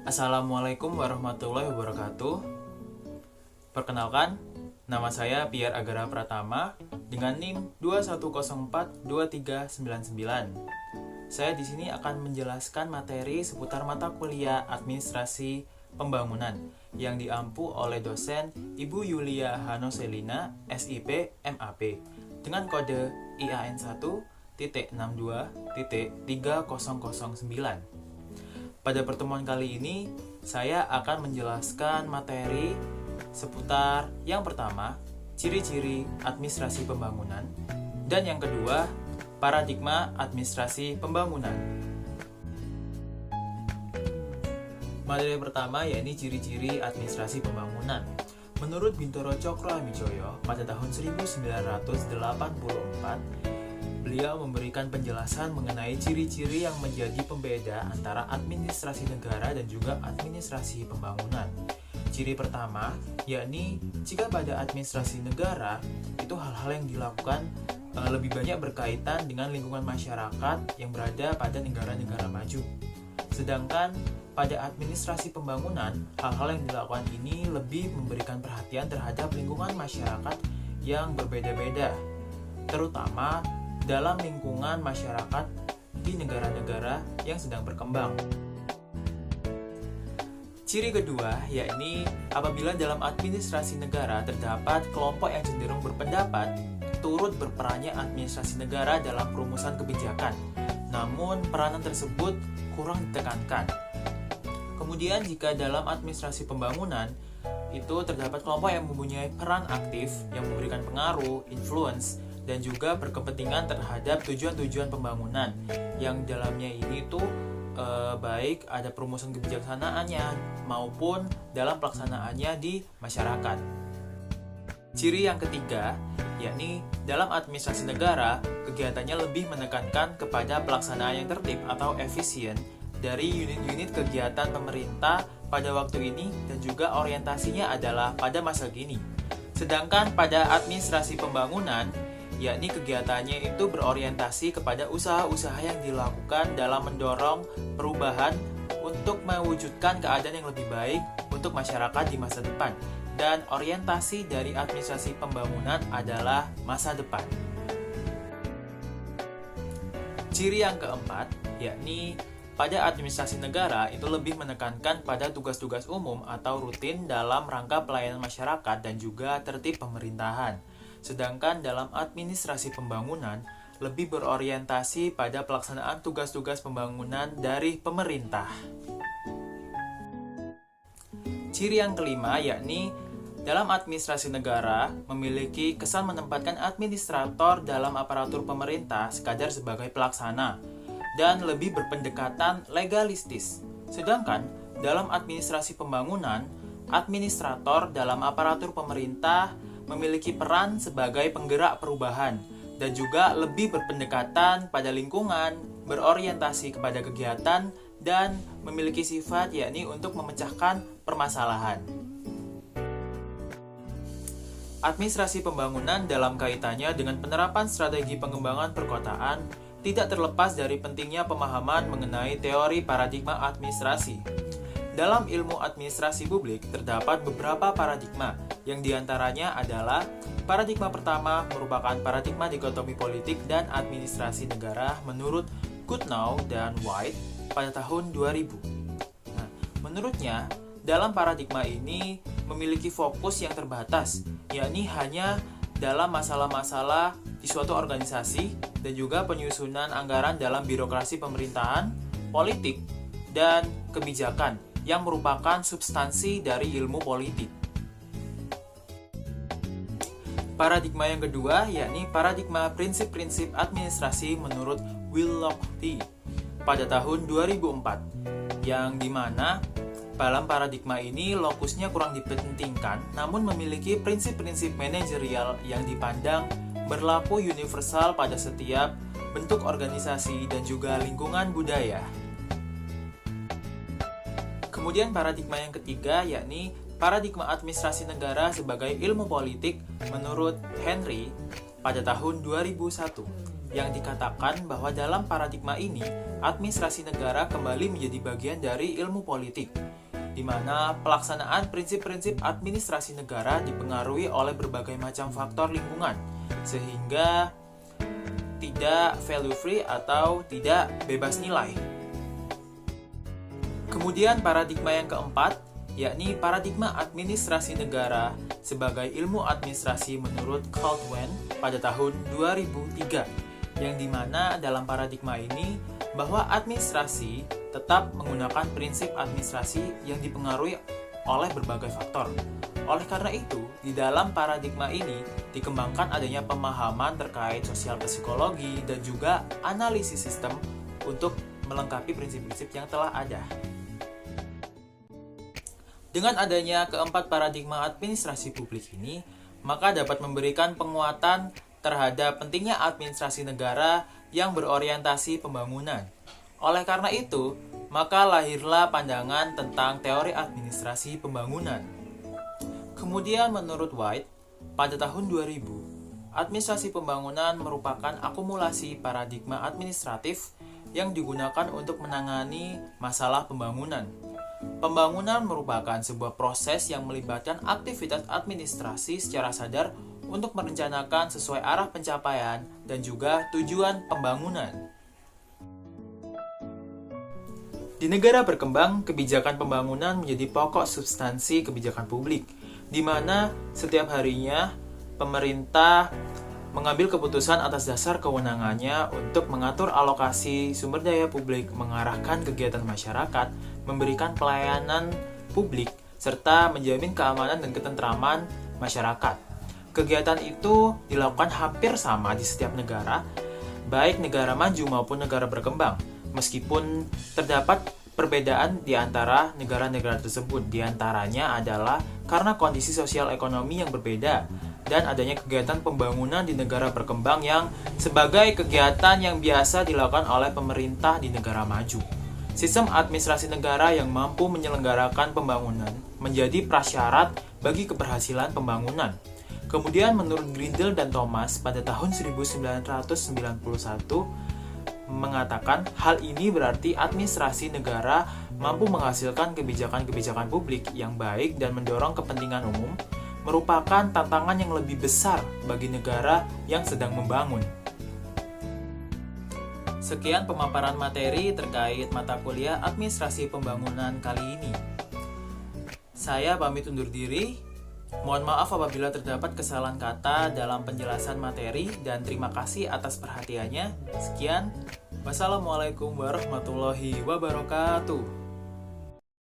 Assalamualaikum warahmatullahi wabarakatuh. Perkenalkan, nama saya Pierre Agara Pratama dengan NIM 21042399. Saya di sini akan menjelaskan materi seputar mata kuliah Administrasi Pembangunan yang diampu oleh dosen Ibu Yulia Hanoselina, SIP, MAP, dengan kode IAN 1.62.3009. Pada pertemuan kali ini, saya akan menjelaskan materi seputar yang pertama, ciri-ciri administrasi pembangunan, dan yang kedua, paradigma administrasi pembangunan. Materi pertama yakni ciri-ciri administrasi pembangunan. Menurut Bintoro Cokroamidjojo pada tahun 1984, beliau memberikan penjelasan mengenai ciri-ciri yang menjadi pembeda antara administrasi negara dan juga administrasi pembangunan. Ciri pertama, yakni jika pada administrasi negara, itu hal-hal yang dilakukan lebih banyak berkaitan dengan lingkungan masyarakat yang berada pada negara-negara maju. Sedangkan pada administrasi pembangunan, hal-hal yang dilakukan ini lebih memberikan perhatian terhadap lingkungan masyarakat yang berbeda-beda, terutama dalam lingkungan masyarakat di negara-negara yang sedang berkembang. Ciri kedua, yakni apabila dalam administrasi negara terdapat kelompok yang cenderung berpendapat turut berperannya administrasi negara dalam perumusan kebijakan, namun peranan tersebut kurang ditekankan. Kemudian jika dalam administrasi pembangunan itu terdapat kelompok yang mempunyai peran aktif yang memberikan pengaruh, influence, dan juga berkepentingan terhadap tujuan-tujuan pembangunan yang dalamnya ini tuh baik ada perumusan kebijaksanaannya maupun dalam pelaksanaannya di masyarakat. Ciri yang ketiga, yakni dalam administrasi negara, kegiatannya lebih menekankan kepada pelaksanaan yang tertib atau efisien dari unit-unit kegiatan pemerintah pada waktu ini dan juga orientasinya adalah pada masa kini. Sedangkan pada administrasi pembangunan, yakni kegiatannya itu berorientasi kepada usaha-usaha yang dilakukan dalam mendorong perubahan untuk mewujudkan keadaan yang lebih baik untuk masyarakat di masa depan. Dan orientasi dari administrasi pembangunan adalah masa depan. Ciri yang keempat, yakni pada administrasi negara itu lebih menekankan pada tugas-tugas umum atau rutin dalam rangka pelayanan masyarakat dan juga tertib pemerintahan. Sedangkan dalam administrasi pembangunan lebih berorientasi pada pelaksanaan tugas-tugas pembangunan dari pemerintah. Ciri yang kelima, yakni dalam administrasi negara memiliki kesan menempatkan administrator dalam aparatur pemerintah sekadar sebagai pelaksana dan lebih berpendekatan legalistis. Sedangkan dalam administrasi pembangunan, administrator dalam aparatur pemerintah memiliki peran sebagai penggerak perubahan dan juga lebih berpendekatan pada lingkungan, berorientasi kepada kegiatan, dan memiliki sifat yakni untuk memecahkan permasalahan. Administrasi pembangunan dalam kaitannya dengan penerapan strategi pengembangan perkotaan tidak terlepas dari pentingnya pemahaman mengenai teori paradigma administrasi. Dalam ilmu administrasi publik terdapat beberapa paradigma, yang diantaranya adalah paradigma pertama merupakan paradigma dikotomi politik dan administrasi negara menurut Goodnow dan White pada tahun 2000. Nah, menurutnya, dalam paradigma ini memiliki fokus yang terbatas, yakni hanya dalam masalah-masalah di suatu organisasi dan juga penyusunan anggaran dalam birokrasi pemerintahan, politik, dan kebijakan yang merupakan substansi dari ilmu politik. Paradigma yang kedua, yakni paradigma prinsip-prinsip administrasi menurut Willock T. pada tahun 2004, yang dimana dalam paradigma ini lokusnya kurang dipentingkan, namun memiliki prinsip-prinsip manajerial yang dipandang berlaku universal pada setiap bentuk organisasi dan juga lingkungan budaya. Kemudian paradigma yang ketiga, yakni paradigma administrasi negara sebagai ilmu politik menurut Henry pada tahun 2001, yang dikatakan bahwa dalam paradigma ini, administrasi negara kembali menjadi bagian dari ilmu politik, di mana pelaksanaan prinsip-prinsip administrasi negara dipengaruhi oleh berbagai macam faktor lingkungan, sehingga tidak value free atau tidak bebas nilai. Kemudian paradigma yang keempat, yakni paradigma administrasi negara sebagai ilmu administrasi menurut Caldwell pada tahun 2003, yang dimana dalam paradigma ini bahwa administrasi tetap menggunakan prinsip administrasi yang dipengaruhi oleh berbagai faktor. Oleh karena itu, di dalam paradigma ini dikembangkan adanya pemahaman terkait sosial psikologi dan juga analisis sistem untuk melengkapi prinsip-prinsip yang telah ada. Dengan adanya keempat paradigma administrasi publik ini, maka dapat memberikan penguatan terhadap pentingnya administrasi negara yang berorientasi pembangunan. Oleh karena itu, maka lahirlah pandangan tentang teori administrasi pembangunan. Kemudian menurut White, pada tahun 2000, administrasi pembangunan merupakan akumulasi paradigma administratif yang digunakan untuk menangani masalah pembangunan. Pembangunan merupakan sebuah proses yang melibatkan aktivitas administrasi secara sadar untuk merencanakan sesuai arah pencapaian dan juga tujuan pembangunan. Di negara berkembang, kebijakan pembangunan menjadi pokok substansi kebijakan publik, di mana setiap harinya pemerintah mengambil keputusan atas dasar kewenangannya untuk mengatur alokasi sumber daya publik, mengarahkan kegiatan masyarakat, memberikan pelayanan publik, serta menjamin keamanan dan ketentraman masyarakat. Kegiatan itu dilakukan hampir sama di setiap negara, baik negara maju maupun negara berkembang, meskipun terdapat perbedaan di antara negara-negara tersebut. Di antaranya adalah karena kondisi sosial ekonomi yang berbeda, dan adanya kegiatan pembangunan di negara berkembang yang sebagai kegiatan yang biasa dilakukan oleh pemerintah di negara maju. Sistem administrasi negara yang mampu menyelenggarakan pembangunan menjadi prasyarat bagi keberhasilan pembangunan. Kemudian menurut Grindel dan Thomas pada tahun 1991 mengatakan hal ini berarti administrasi negara mampu menghasilkan kebijakan-kebijakan publik yang baik dan mendorong kepentingan umum, merupakan tantangan yang lebih besar bagi negara yang sedang membangun. Sekian pemaparan materi terkait mata kuliah administrasi pembangunan kali ini. Saya pamit undur diri. Mohon maaf apabila terdapat kesalahan kata dalam penjelasan materi dan terima kasih atas perhatiannya. Sekian. Wassalamualaikum warahmatullahi wabarakatuh.